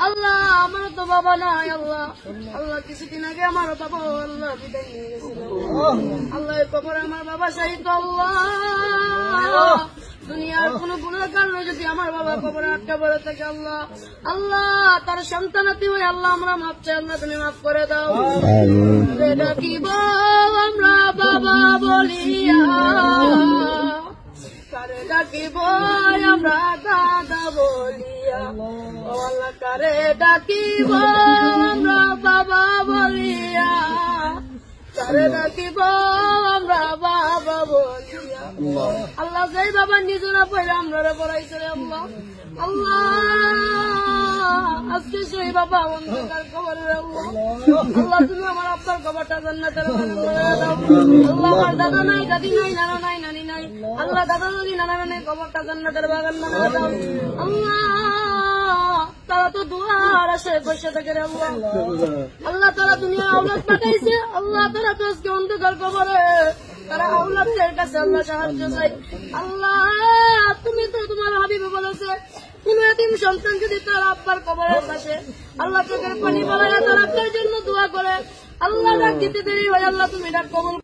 আল্লাহ আমারও তো বাবা নাই আল্লাহ। আল্লাহ কিছুদিন আগে আমার বাবা আল্লাহ বিদায় নিয়ে গেছিল আল্লাহ। এই কবরে আমার বাবা শাহিদ আল্লাহ। দুনিয়ার কোন গুণের কারণে যদি আমার বাবা কবরে আটকা পড়ে থাকে আল্লাহ, আল্লাহ তার সন্তানাতি হয়ে আল্লাহ আমরা মাফ চাই, আল্লাহ তুমি মাফ করে দাও। ডাকিব আমরা বাবা বলিয়া, কারে ডাকিব আমরা দাদা বলিয়া, ও আল্লাহ কারে ডাকিব আমরা বাবা বলিয়া, কারে ডাকিব আমরা বাবা বলিয়া। আল্লাহ যেই বাবা নিজরা পয়লা আমরা পড়াইছে আল্লাহ, আল্লাহ আজকে সেই বাবা অন্ধকার কবরের আল্লাহ, আল্লাহ তুমি আমার আপনার কবরটা জান্নাতের বাগান বানায়া দাও। আল্লাহ আমার দাদা নাই, দাদি নাই, নানা নাই, নানি নাই, আল্লাহ দাদা দাদি নানা নানি কবরটা জান্নাতের বাগান বানায়া দাও। আল্লাহ তারা তো দুয়ার আসে বসে থাকে রে আল্লাহ, আল্লাহ তারা দুনিয়া আওলাদ পাঠাইছে আল্লাহ, তারা তো আজকে অন্ধকার কবরে, তারা আওলাদের কাছে আল্লাহ সাহায্য চাই। আল্লাহ তুমি তো তোমার হাবিবে বলেছে কোন এতিম সন্তান যদি তার আব্বার কবরের পাশে আল্লাহ চোখের পানি বাড়ায় তার আব্বার জন্য দোয়া করে, আল্লাহ ডাক দিতে দেরি হয়, আল্লাহ তুমি ডাক কবুল